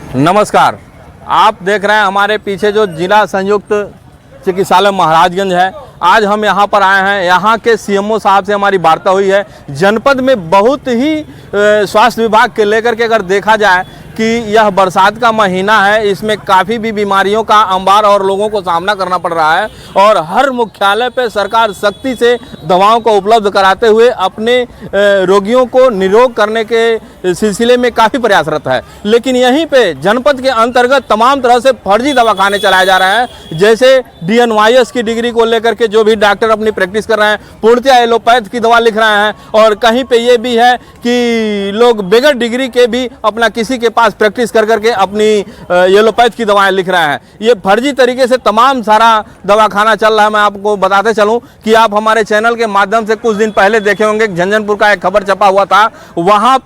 नमस्कार। आप देख रहे हैं हमारे पीछे जो जिला संयुक्त चिकित्सालय महाराजगंज है। आज हम यहाँ पर आए हैं। यहाँ के सीएमओ साहब से हमारी वार्ता हुई है। जनपद में बहुत ही स्वास्थ्य विभाग के लेकर के अगर देखा जाए कि यह बरसात का महीना है, इसमें काफ़ी भी बीमारियों का अंबार और लोगों को सामना करना पड़ रहा है और हर मुख्यालय पे सरकार सख्ती से दवाओं को उपलब्ध कराते हुए अपने रोगियों को निरोग करने के सिलसिले में काफ़ी प्रयासरत है। लेकिन यहीं पे जनपद के अंतर्गत तमाम तरह से फर्जी दवाखाने चलाए जा रहे हैं। जैसे DNYS की डिग्री को लेकर के जो भी डॉक्टर अपनी प्रैक्टिस कर रहे हैं, पूर्णतः एलोपैथ की दवा लिख रहे हैं और कहीं पे ये भी है कि लोग बगैर डिग्री के भी अपना किसी के पास प्रैक्टिस कर करके अपनी एलोपैथ की दवाएं लिख रहे हैं। ये फर्जी तरीके से तमाम सारा दवाखाना चल रहा है। मैं आपको बताते चलूं कि आप हमारे चैनल के माध्यम से कुछ दिन पहले देखे होंगे, झंझनपुर का एक खबर छपा हुआ था। वहां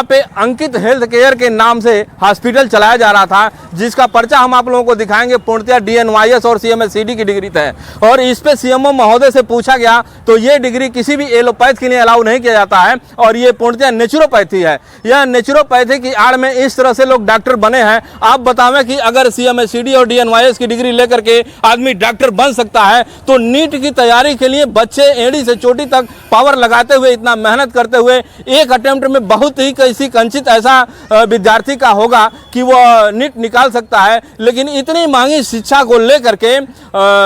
पे अंकित हेल्थ केयर के नाम से हॉस्पिटल चलाया जा रहा था, जिसका पर्चा हम आप लोगों को दिखाएंगे। पूर्णतः DNYS और CMSCD की डिग्री है और इस पे सीएमओ महोदय से पूछा गया तो ये डिग्री किसी भी एलोपैथ के लिए अलाउ नहीं किया जाता है और ये पूर्णतः नेचुरोपैथी है। यह नेचुरोपैथी की आड़ में इस तरह से लोग डॉक्टर बने हैं। आप बतावें कि अगर CMSCD और DNYS की डिग्री लेकर के आदमी डॉक्टर बन सकता है तो नीट की तैयारी के लिए बच्चे एड़ी से चोटी तक पावर लगाते हुए, इतना मेहनत करते हुए एक अटेम्प्ट में बहुत ही किसी कंचित ऐसा विद्यार्थी का होगा कि वो नीट निकाल सकता है। लेकिन इतनी महंगी शिक्षा को लेकर के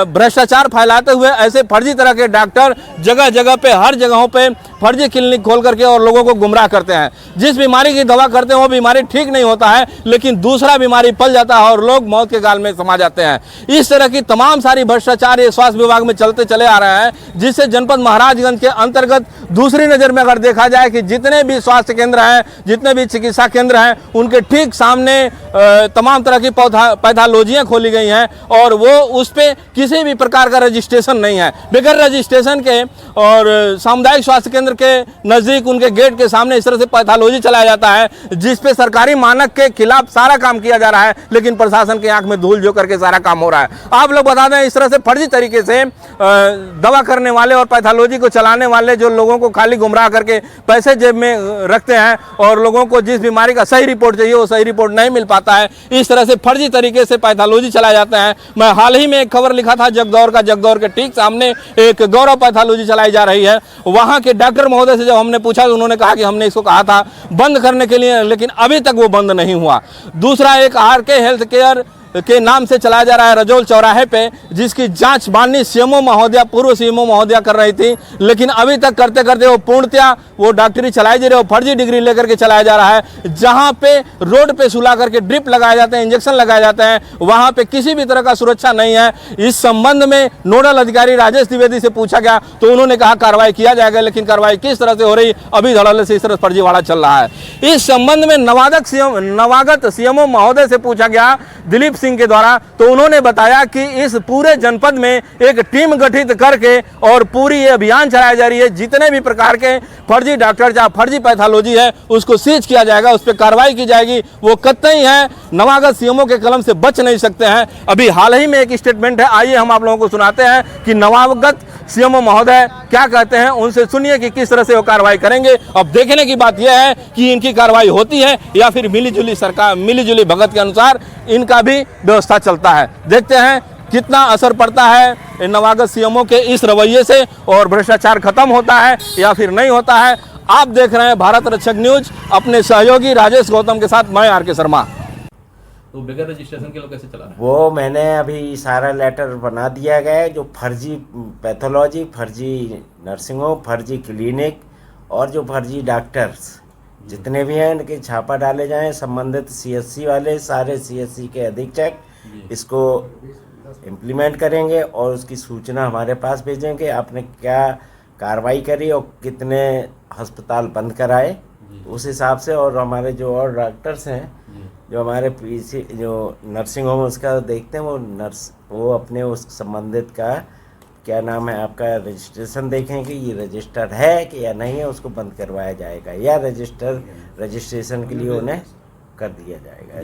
भ्रष्टाचार फैलाते हुए ऐसे फर्जी तरह के डॉक्टर जगह जगह पे, हर जगहों पे फर्जी क्लिनिक खोल करके और लोगों को गुमराह करते हैं। जिस बीमारी की दवा करते हैं वो बीमारी ठीक नहीं होता है, लेकिन दूसरा बीमारी पल जाता है और लोग मौत के गाल में समा जाते हैं। इस तरह की तमाम सारी भ्रष्टाचार ये स्वास्थ्य विभाग में चलते चले आ रहे हैं, जिससे जनपद महाराजगंज के अंतर्गत दूसरी नज़र में अगर देखा जाए कि जितने भी स्वास्थ्य केंद्र हैं, जितने भी चिकित्सा केंद्र हैं, उनके ठीक सामने तमाम तरह की पैथोलॉजियाँ खोली गई हैं और वो उस पर किसी भी प्रकार का रजिस्ट्रेशन नहीं है। बगैर रजिस्ट्रेशन के और सामुदायिक स्वास्थ्य केंद्र के नज़दीक उनके गेट के सामने इस तरह से पैथोलॉजी चलाया जाता है, जिस पे सरकारी मानक के खिलाफ सारा काम किया जा रहा है, लेकिन प्रशासन की आंख में धूल झोंक करके सारा काम हो रहा है। आप लोग बता दें, इस तरह से फर्जी तरीके से दवा करने वाले और पैथोलॉजी को चलाने वाले जो लोगों को खाली गुमराह करके पैसे जेब में रखते हैं और लोगों को जिस बीमारी का सही रिपोर्ट चाहिए वो सही रिपोर्ट नहीं मिल पाता है। इस तरह से फर्जी तरीके से पैथोलॉजी चलाए जाते हैं। मैं हाल ही में एक खबर लिखा था जगदौर के ठीक सामने एक गौरव पैथोलॉजी चलाई जा रही है। वहाँ के डॉक्टर महोदय से जब हमने पूछा तो उन्होंने कहा कि हमने इसको कहा था बंद करने के लिए, लेकिन अभी तक वो बंद नहीं हुआ। दूसरा एक RK हेल्थ केयर के नाम से चलाया जा रहा है रजौल चौराहे पे, जिसकी जांच माननीय सीएमओ महोदया, पूर्व सीएमओ महोदया कर रही थी, लेकिन अभी तक करते करते वो पूर्णतया वो डॉक्टरी चलाई जा रही है, वो फर्जी डिग्री लेकर के चलाया जा रहा है। जहां पे रोड पे सुला करके ड्रिप लगाए जाते हैं, इंजेक्शन लगाए जाते हैं, वहां पे किसी भी तरह का सुरक्षा नहीं है। इस संबंध में नोडल अधिकारी राजेश द्विवेदी से पूछा गया तो उन्होंने कहा कार्रवाई किया जाएगा, लेकिन कार्रवाई किस तरह से हो रही अभी धड़ल्ले से इस तरह फर्जीवाड़ा चल रहा है। इस संबंध में नवागत सीएमओ महोदय से पूछा गया दिलीप सिंह के द्वारा, तो उन्होंने बताया कि इस पूरे जनपद में एक टीम गठित करके और पूरी ये अभियान चलाया जा रही है। जितने भी प्रकार के फर्जी डॉक्टर या फर्जी पैथोलॉजी है उसको सीज किया जाएगा, उस पर कार्रवाई की जाएगी। वो कतई है नवागत सीएमओ के कलम से बच नहीं सकते हैं। अभी हाल ही में एक स्टेटमेंट है, आइए हम आप लोगों को सुनाते हैं कि नवागत सीएमओ महोदय क्या कहते हैं, उनसे सुनिए कि किस तरह से वो कार्रवाई करेंगे। अब देखने की बात यह है कि इनकी कार्रवाई होती है या फिर मिलीजुली सरकार, मिलीजुली भगत के अनुसार इनका भी व्यवस्था चलता है। देखते हैं कितना असर पड़ता है नवागत सीएमओ के इस रवैये से और भ्रष्टाचार खत्म होता है या फिर नहीं होता है। आप देख रहे हैं भारत रक्षक न्यूज, अपने सहयोगी राजेश गौतम के साथ मैं RK शर्मा। तो बगैर रजिस्ट्रेशन के लोग कैसे चला रहे हैं? वो मैंने अभी सारा लेटर बना दिया गया है, जो फर्जी पैथोलॉजी, फर्जी नर्सिंग होम, फर्जी क्लिनिक और जो फर्जी डॉक्टर्स जितने भी हैं इनके छापा डाले जाएं। संबंधित CSC वाले सारे CSC के अधीक्षक इसको इम्प्लीमेंट करेंगे और उसकी सूचना हमारे पास भेजेंगे। आपने क्या कार्रवाई करी और कितने अस्पताल बंद कराए उस हिसाब से, और हमारे जो और डॉक्टर्स हैं जो हमारे पीछे जो नर्सिंग होम उसका देखते हैं, वो अपने उस संबंधित का क्या नाम है आपका रजिस्ट्रेशन देखें कि ये रजिस्टर्ड है कि या नहीं है, उसको बंद करवाया जाएगा या रजिस्ट्रेशन के लिए उन्हें कर दिया जाएगा।